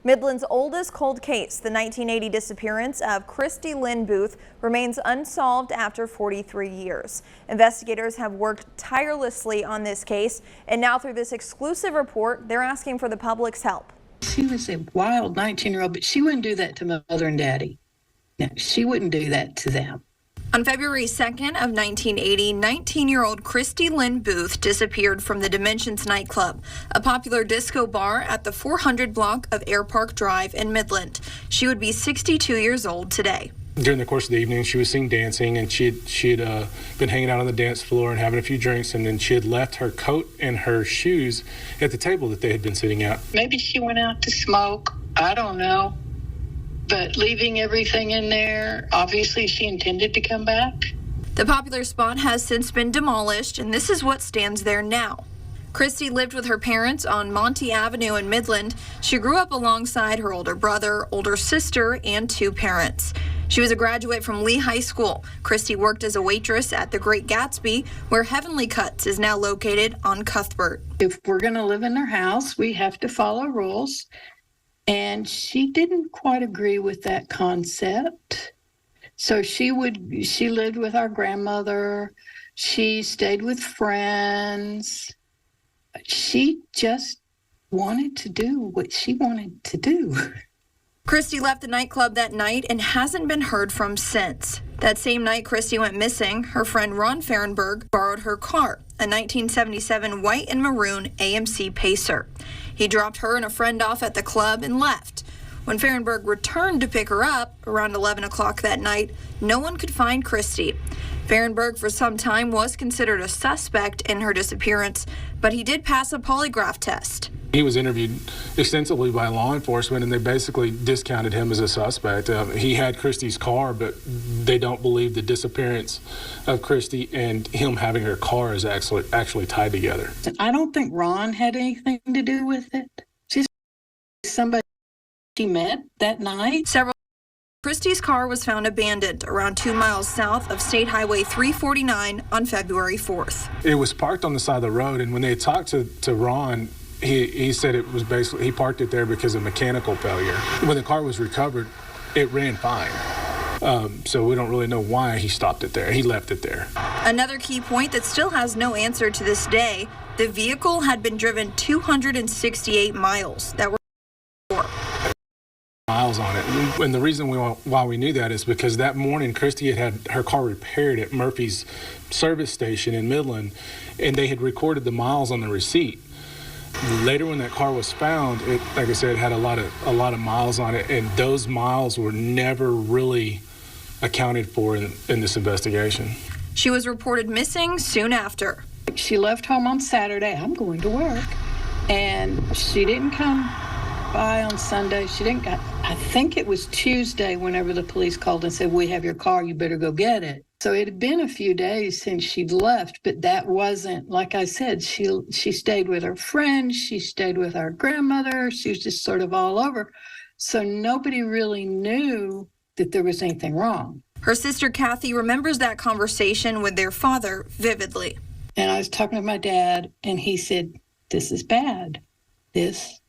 Midland's oldest cold case, the 1980 disappearance of Kristy Lynne Booth, remains unsolved after 43 years. Investigators have worked tirelessly on this case, and now through this exclusive report, they're asking for the public's help. She was a wild 19-year-old, but she wouldn't do that to mother and daddy. No, she wouldn't do that to them. On February 2nd of 1980, 19-year-old Kristy Lynne Booth disappeared from the Dimensions nightclub, a popular disco bar at the 400 block of Air Park Drive in Midland. She would be 62 years old today. During the course of the evening, she was seen dancing, and she'd been hanging out on the dance floor and having a few drinks, and then she had left her coat and her shoes at the table that they had been sitting at. Maybe she went out to smoke. I don't know. But leaving everything in there, obviously she intended to come back. The popular spot has since been demolished, and this is what stands there now. Kristy lived with her parents on Monty Avenue in Midland. She grew up alongside her older brother, older sister, and two parents. She was a graduate from Lee High School. Kristy worked as a waitress at the Great Gatsby, where Heavenly Cuts is now located on Cuthbert. If we're going to live in their house, we have to follow rules. And she didn't quite agree with that concept. So she lived with our grandmother. She stayed with friends. She just wanted to do what she wanted to do. Kristy left the nightclub that night and hasn't been heard from since. That same night Kristy went missing, her friend Ron Fahrenberg borrowed her car, a 1977 white and maroon AMC Pacer. He dropped her and a friend off at the club and left. When Fahrenberg returned to pick her up around 11 o'clock that night, no one could find Kristy. Fahrenberg for some time was considered a suspect in her disappearance, but he did pass a polygraph test. He was interviewed extensively by law enforcement, and they basically discounted him as a suspect. He had Kristy's car, but they don't believe the disappearance of Kristy and him having her car is actually tied together. I don't think Ron had anything to do with it. She's somebody she met that night. Kristy's car was found abandoned around 2 miles south of State Highway 349 on February 4th. It was parked on the side of the road, and when they talked to Ron, he said it was basically, he parked it there because of mechanical failure. When the car was recovered, it ran fine. So we don't really know why he stopped it there. He left it there. Another key point that still has no answer to this day, the vehicle had been driven 268 miles. That were miles on it. And the reason why we knew that is because that morning Kristy had her car repaired at Murphy's service station in Midland, and they had recorded the miles on the receipt. Later, when that car was found, it, like I said, had a lot of miles on it, and those miles were never really accounted for in this investigation. She was reported missing soon after. She left home on Saturday. I'm going to work, and she didn't come by on Sunday. She didn't. I think it was Tuesday whenever the police called and said, "We have your car. You better go get it." So it had been a few days since she'd left, but that wasn't, like I said, she stayed with her friends, she stayed with our grandmother, she was just sort of all over. So nobody really knew that there was anything wrong. Her sister Kathy remembers that conversation with their father vividly. And I was talking to my dad, and he said, "This is bad. This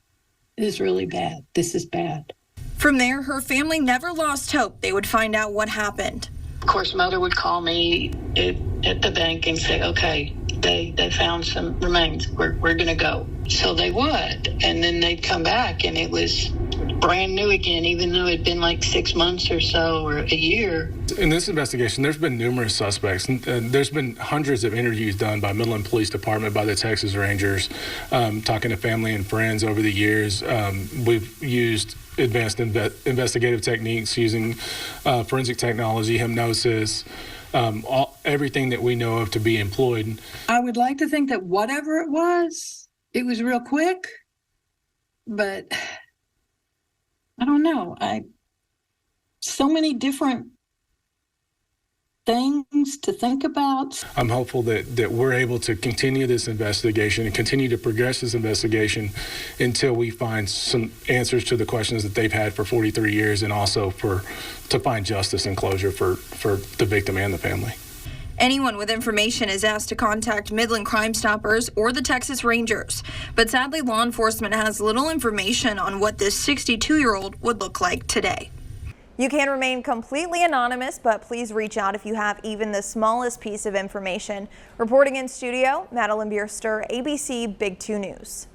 is really bad. This is bad." From there, her family never lost hope they would find out what happened. Of course, Mother would call me at the bank and say, "Okay, they found some remains. We're going to go." So they would, and then they'd come back, and it was brand new again, even though it'd been like 6 months or so, or a year. In this investigation, there's been numerous suspects. There's been hundreds of interviews done by Midland Police Department, by the Texas Rangers, talking to family and friends over the years. We've used advanced investigative techniques using forensic technology, hypnosis, everything that we know of to be employed. I would like to think that whatever it was real quick, but I don't know. So many different things to think about. I'm hopeful that we're able to continue this investigation and continue to progress this investigation until we find some answers to the questions that they've had for 43 years, and also to find justice and closure for the victim and the family. Anyone with information is asked to contact Midland Crime Stoppers or the Texas Rangers. But sadly, law enforcement has little information on what this 62-year-old would look like today. You can remain completely anonymous, but please reach out if you have even the smallest piece of information. Reporting in studio, Madeline Bierster, ABC Big 2 News.